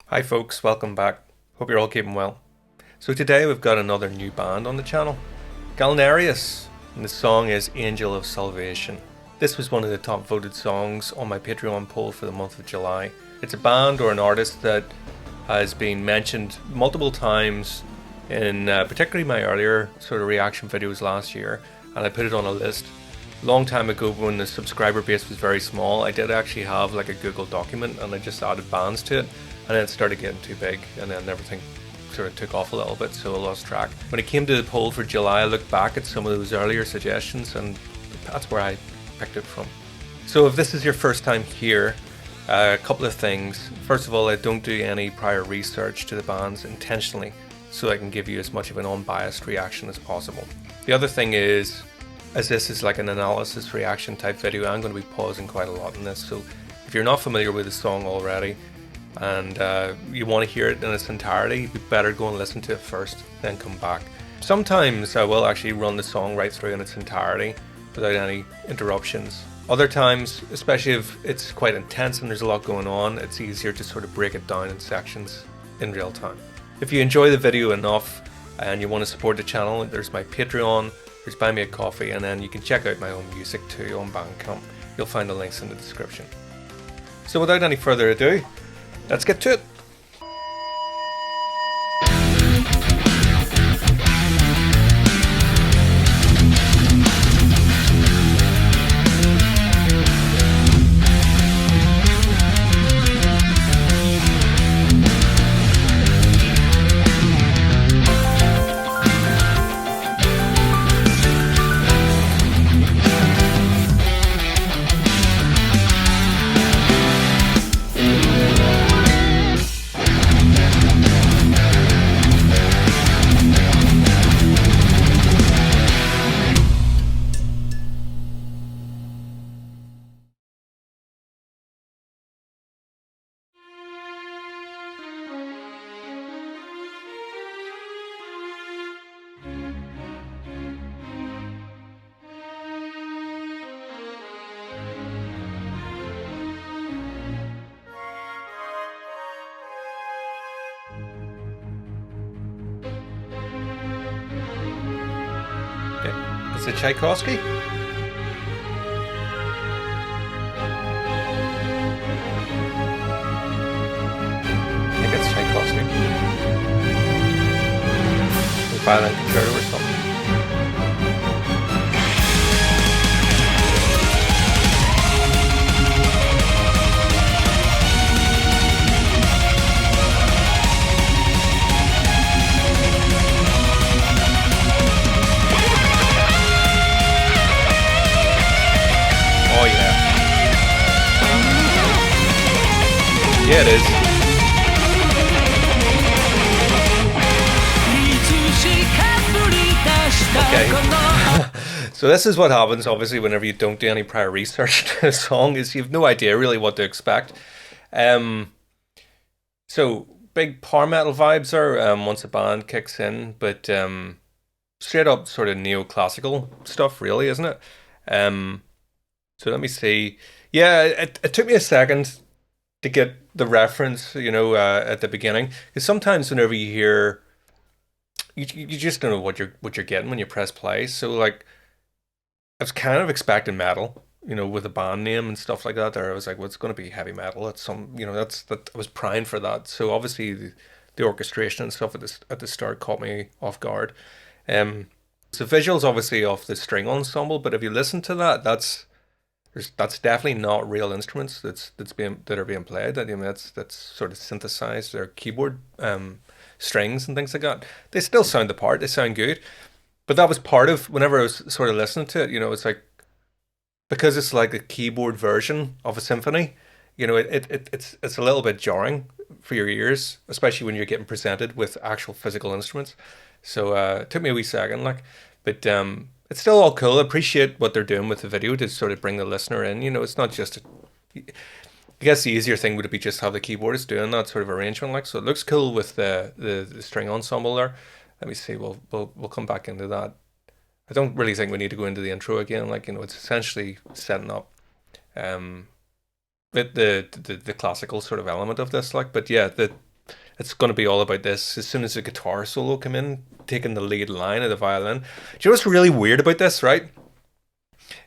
Hi folks, welcome back. Hope you're all keeping well. So today we've got another new band on the channel, Galneryus, and the song is Angel of Salvation. This was one of the top voted songs on my Patreon poll for the month of July. It's a band or an artist that has been mentioned multiple times in particularly my earlier sort of reaction videos last year, and I put it on a list. Long time ago when the subscriber base was very small, I did actually have like a Google document and I just added bands to it, and then it started getting too big and then everything sort of took off a little bit, so I lost track. When it came to the poll for July, I looked back at some of those earlier suggestions and that's where I picked it from. So if this is your first time here, a couple of things. First of all, I don't do any prior research to the bands intentionally, so I can give you as much of an unbiased reaction as possible. The other thing is, as this is like an analysis reaction type video, I'm going to be pausing quite a lot in this, so if you're not familiar with the song already and you want to hear it in its entirety, you better go and listen to it first, then come back. Sometimes I will actually run the song right through in its entirety without any interruptions. Other times, especially if it's quite intense and there's a lot going on, it's easier to sort of break it down in sections in real time. If you enjoy the video enough and you want to support the channel, there's my Patreon, there's Buy Me a Coffee, and then you can check out my own music too on Bandcamp. You'll find the links in the description. So without any further ado, let's get to it. Is it Tchaikovsky? I think it's Tchaikovsky. The Violin Concerto or something. Oh yeah. Yeah, it is. Okay. So this is what happens, obviously, whenever you don't do any prior research to a song, is you have no idea really what to expect. Um, so big power metal vibes are once a band kicks in, but straight up sort of neoclassical stuff, really, isn't it? Um, So let me see. Yeah, it took me a second to get the reference, at the beginning. Because sometimes whenever you hear, you just don't know what you're getting when you press play. So like, I was kind of expecting metal, with a band name and stuff like that. There, I was like, well, it's going to be heavy metal. It's some, that I was primed for that. So obviously the orchestration and stuff at the start caught me off guard. Um, so visuals obviously off the string ensemble, but if you listen to that, that's definitely not real instruments that are being played. I mean, that's sort of synthesized. They're keyboard strings and things like that. They still sound the part. They sound good. But that was part of whenever I was sort of listening to it. It's like because it's like a keyboard version of a symphony. It's a little bit jarring for your ears, especially when you're getting presented with actual physical instruments. So it took me a wee second, like, but it's still all cool. I appreciate what they're doing with the video to sort of bring the listener in. It's not just I guess the easier thing would be just have the keyboardist doing that sort of arrangement, like, so it looks cool with the string ensemble there. Let me see. We'll come back into that. I don't really think we need to go into the intro again. Like, it's essentially setting up um the classical sort of element of this. Like, but yeah, it's going to be all about this. As soon as the guitar solo come in, taking the lead line of the violin. Do you know what's really weird about this, right?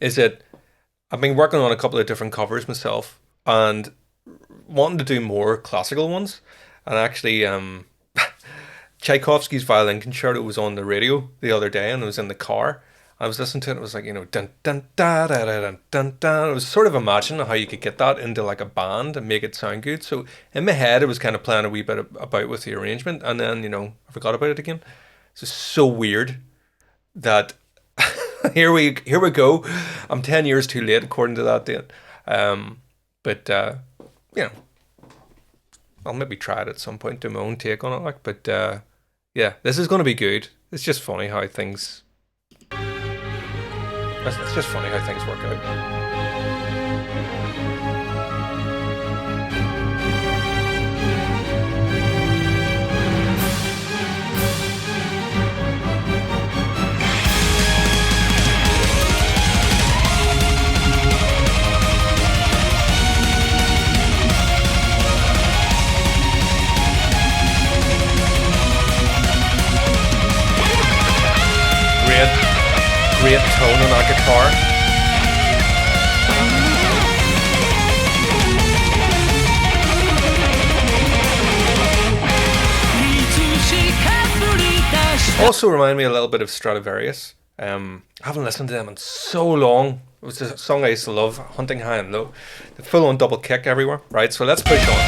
Is that I've been working on a couple of different covers myself and wanting to do more classical ones. And actually, Tchaikovsky's Violin Concerto was on the radio the other day, and I was in the car. I was listening to it, and it was like, dun dun da da da dun dun dun. I was sort of imagining how you could get that into like a band and make it sound good. So in my head, I was kind of playing a wee bit about with the arrangement, and then I forgot about it again. It's just so weird that here we go. I'm 10 years too late according to that date. But I'll maybe try it at some point, do my own take on it. But yeah, this is going to be good. It's just funny how things. It's just funny how things work out. Great tone on that guitar. Also remind me a little bit of Stradivarius. I haven't listened to them in so long. It was a song I used to love, Hunting High and Low. The full-on double kick everywhere. Right, so let's push on.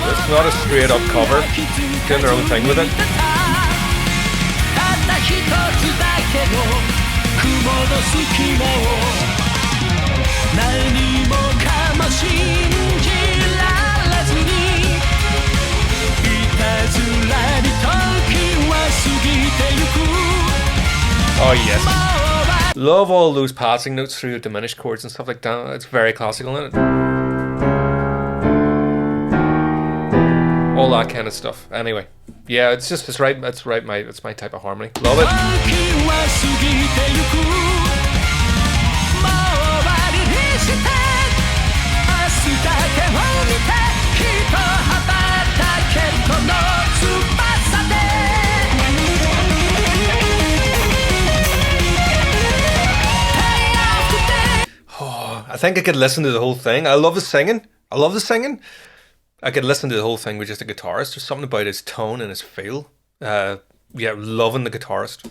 It's not a straight up cover, doing their own thing with it. Oh yes. Love all those passing notes through diminished chords and stuff like that. It's very classical, isn't it? All that kind of stuff. Anyway, yeah, it's right. It's my type of harmony. Love it. Oh, I think I could listen to the whole thing. I love the singing. I could listen to the whole thing with just a guitarist. There's something about his tone and his feel. Yeah, loving the guitarist.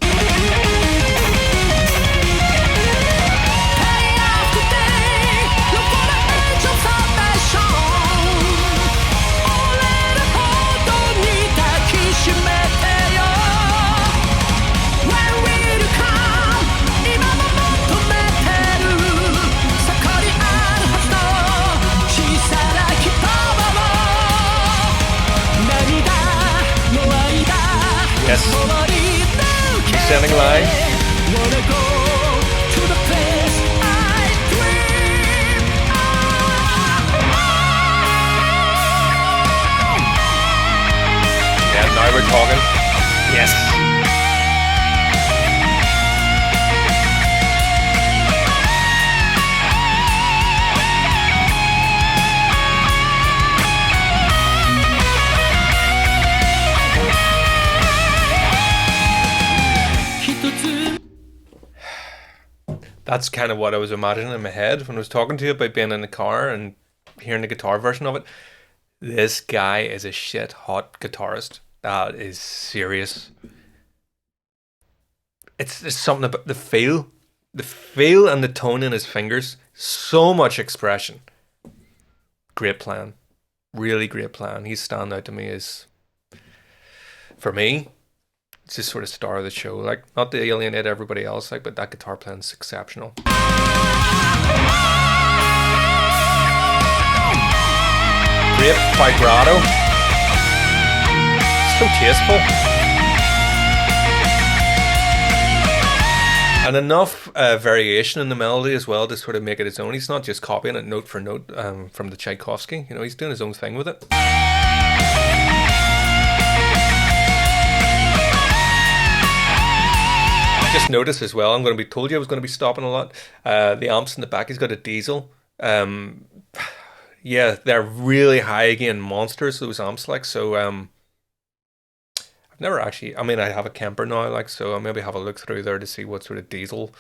Yes. Descending line. Yeah, now we're talking. Yes. That's kind of what I was imagining in my head when I was talking to you about being in the car and hearing the guitar version of it. This guy is a shit hot guitarist. That is serious. It's something about the feel and the tone in his fingers. So much expression. Great playing. Really great playing. He's standing out to me as, for me, it's just sort of star of the show. Like, not to alienate everybody else, like, but that guitar playing's exceptional. Great vibrato. So tasteful. And and enough variation in the melody as well to sort of make it his own. He's not just copying it note for note from the Tchaikovsky. You know, he's doing his own thing with it. I just noticed as well, told you I was going to be stopping a lot. The amps in the back, he's got a diesel. Yeah, they're really high gain monsters, those amps, like, so I've never actually, I mean, I have a Kemper now, like, so I'll maybe have a look through there to see what sort of diesel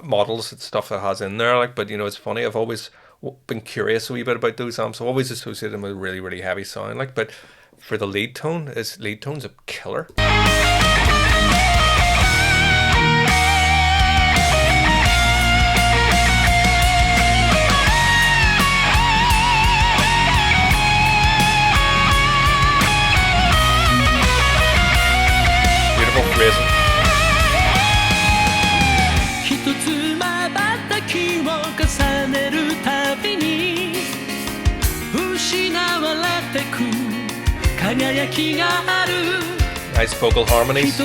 models and stuff that has in there, like, but you know, it's funny, I've always been curious a wee bit about those amps. I've always associated them with a really, really heavy sound, like, but for the lead tone, his lead tone's a killer. Risen. Nice vocal harmonies.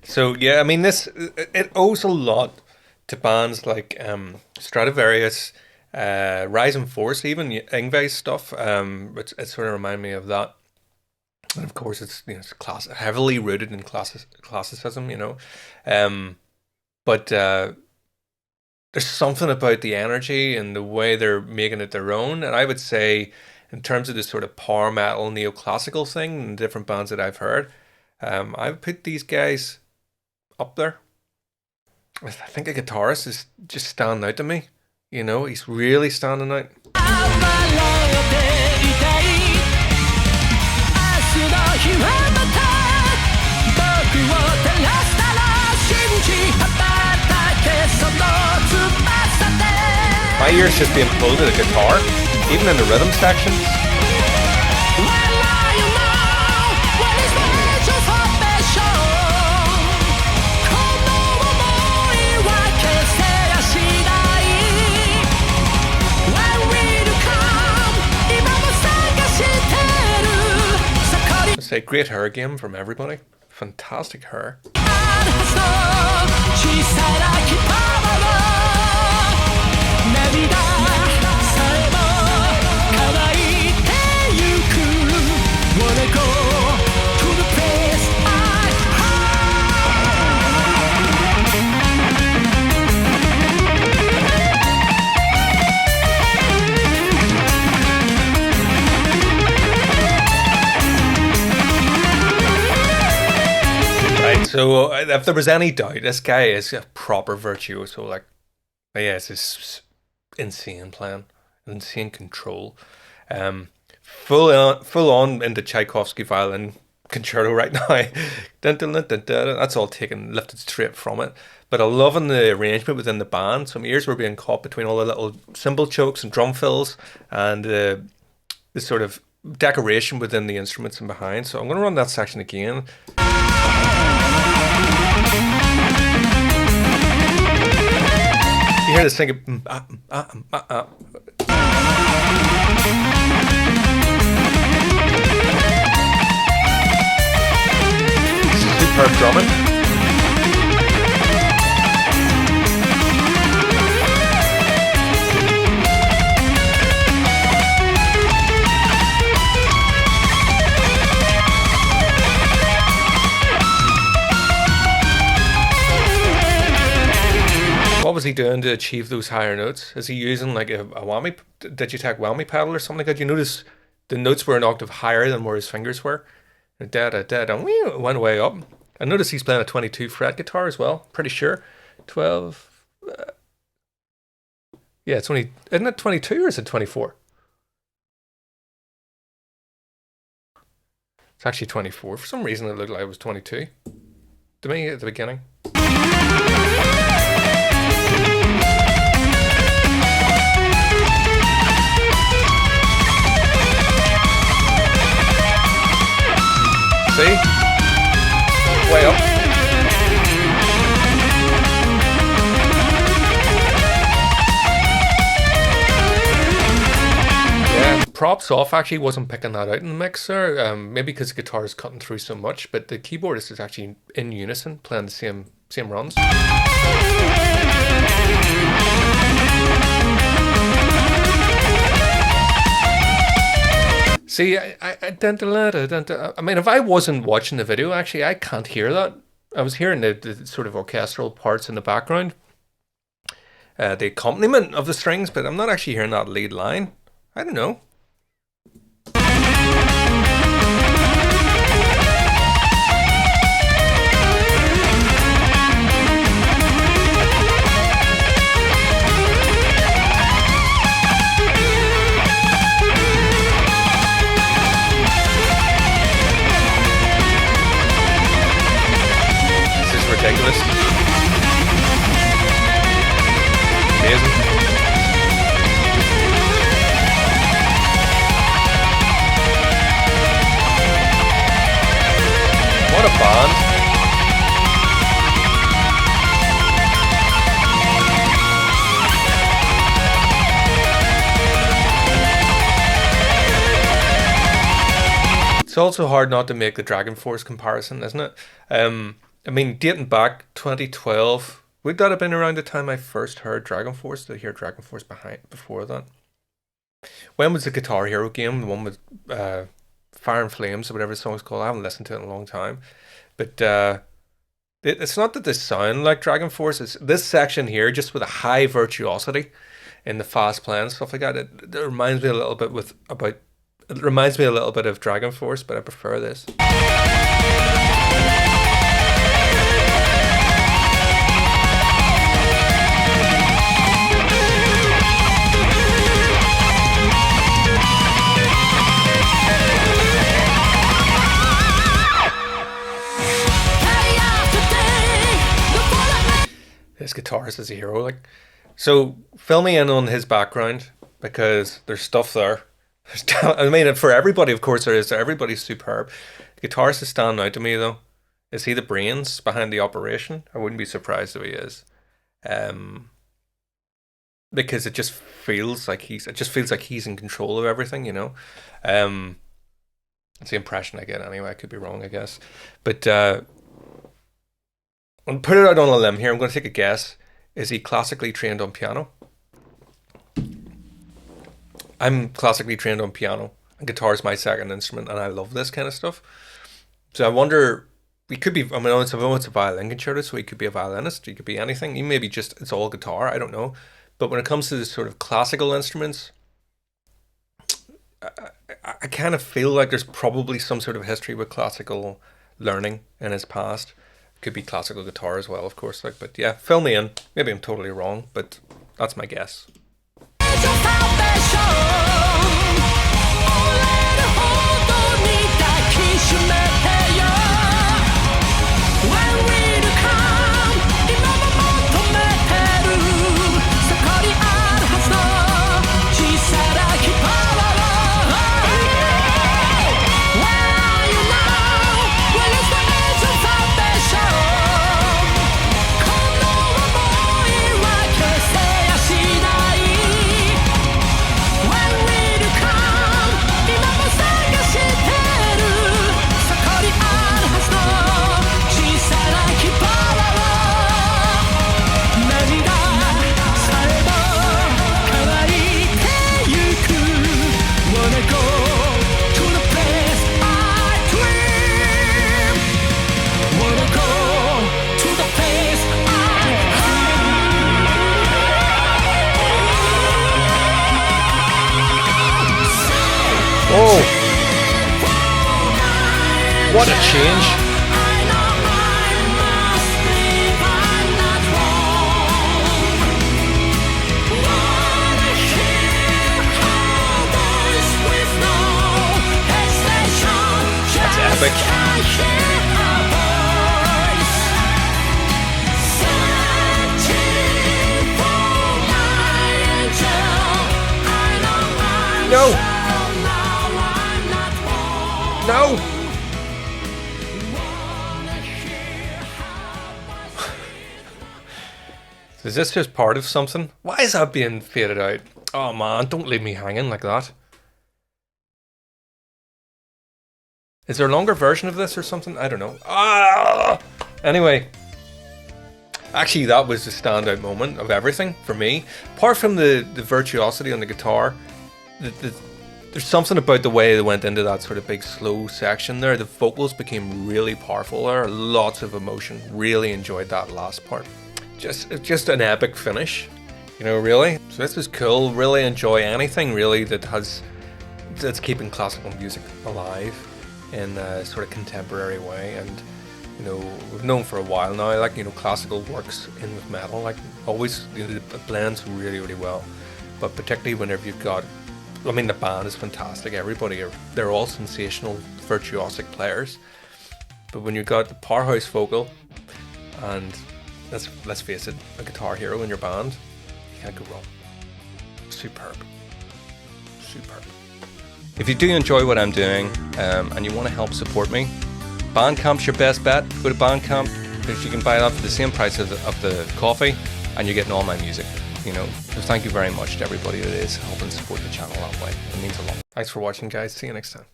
So yeah, I mean, it owes a lot to bands like Stradivarius, Rise and Force, even Yngwie's stuff. It sort of reminds me of that, and of course it's, you know, it's heavily rooted in classicism, you know. But there's something about the energy and the way they're making it their own, and I would say, in terms of this sort of power metal neoclassical thing and different bands that I've heard, I would put these guys up there. I think a guitarist is just standing out to me. You know, he's really standing out. My ears just being pulled to the guitar, even in the rhythm sections. Say great hair game from everybody. Fantastic hair. So if there was any doubt, this guy is a proper virtuoso. Like, yeah, it's just insane playing, insane control. Full on into Tchaikovsky violin concerto right now. That's all lifted straight from it. But I'm loving the arrangement within the band. Some ears were being caught between all the little cymbal chokes and drum fills and the sort of decoration within the instruments and behind. So I'm going to run that section again. You hear this thing superb drumming. What was he doing to achieve those higher notes? Is he using like a whammy, Digitech whammy pedal or something like that? You notice the notes were an octave higher than where his fingers were. Da da da da, went way up. I noticed he's playing a 22 fret guitar as well. Pretty sure, 12. Yeah, it's only, isn't it 22 or is it 24? It's actually 24. For some reason, it looked like it was 22 to me at the beginning. See? Way up. Yeah, props off. Actually wasn't picking that out in the mix there. Maybe because the guitar is cutting through so much, but the keyboardist is actually in unison, playing the same runs. See, I mean, if I wasn't watching the video, actually, I can't hear that. I was hearing the sort of orchestral parts in the background, the accompaniment of the strings, but I'm not actually hearing that lead line. I don't know. Ridiculous. Amazing. What a band. It's also hard not to make the Dragon Force comparison, isn't it? I mean, dating back 2012, would that have been around the time I first heard Dragon Force? Did I hear Dragon Force before that? When was the Guitar Hero game? The one with Fire and Flames or whatever the song's called. I haven't listened to it in a long time. But it's not that they sound like Dragon Force. It's this section here, just with a high virtuosity in the fast play and stuff like that. It reminds me a little bit it reminds me a little bit of Dragon Force, but I prefer this. This guitarist is a hero, like. So fill me in on his background, because there's stuff there. I mean, for everybody, of course, there is. Everybody's superb. The guitarist is standing out to me, though. Is he the brains behind the operation? I wouldn't be surprised if he is, because it just feels like he's in control of everything, you know. It's the impression I get anyway. I could be wrong, I guess, but. I'm put it out on a limb here. I'm going to take a guess. Is he classically trained on piano? I'm classically trained on piano, and guitar is my second instrument, and I love this kind of stuff. So I wonder, he could be, I mean, it's a violin concerto, so he could be a violinist, he could be anything. He may be just, it's all guitar, I don't know. But when it comes to the sort of classical instruments, I kind of feel like there's probably some sort of history with classical learning in his past. Could be classical guitar as well, of course. Like, but yeah, fill me in. Maybe I'm totally wrong, but that's my guess. Oh, what a change. That's epic. No. No! Is this just part of something? Why is that being faded out? Oh man, don't leave me hanging like that. Is there a longer version of this or something? I don't know. Ah! Anyway. Actually, that was the standout moment of everything for me. Apart from the virtuosity on the guitar, there's something about the way they went into that sort of big slow section there. The vocals became really powerful there. Lots of emotion. Really enjoyed that last part. Just an epic finish, you know, really. So this was cool. Really enjoy anything really that's keeping classical music alive in a sort of contemporary way. And you know, we've known for a while now, like, you know, classical works in with metal, like always, you know, it blends really, really well. But particularly whenever you've got, I mean, the band is fantastic. They're all sensational, virtuosic players. But when you've got the powerhouse vocal and let's face it, a guitar hero in your band, you can't go wrong. Superb. Superb. If you do enjoy what I'm doing and you want to help support me, Bandcamp's your best bet. Go to Bandcamp because you can buy that for the same price of the coffee and you're getting all my music. You know, so thank you very much to everybody that is helping support the channel that way. It means a lot. Thanks for watching, guys. See you next time.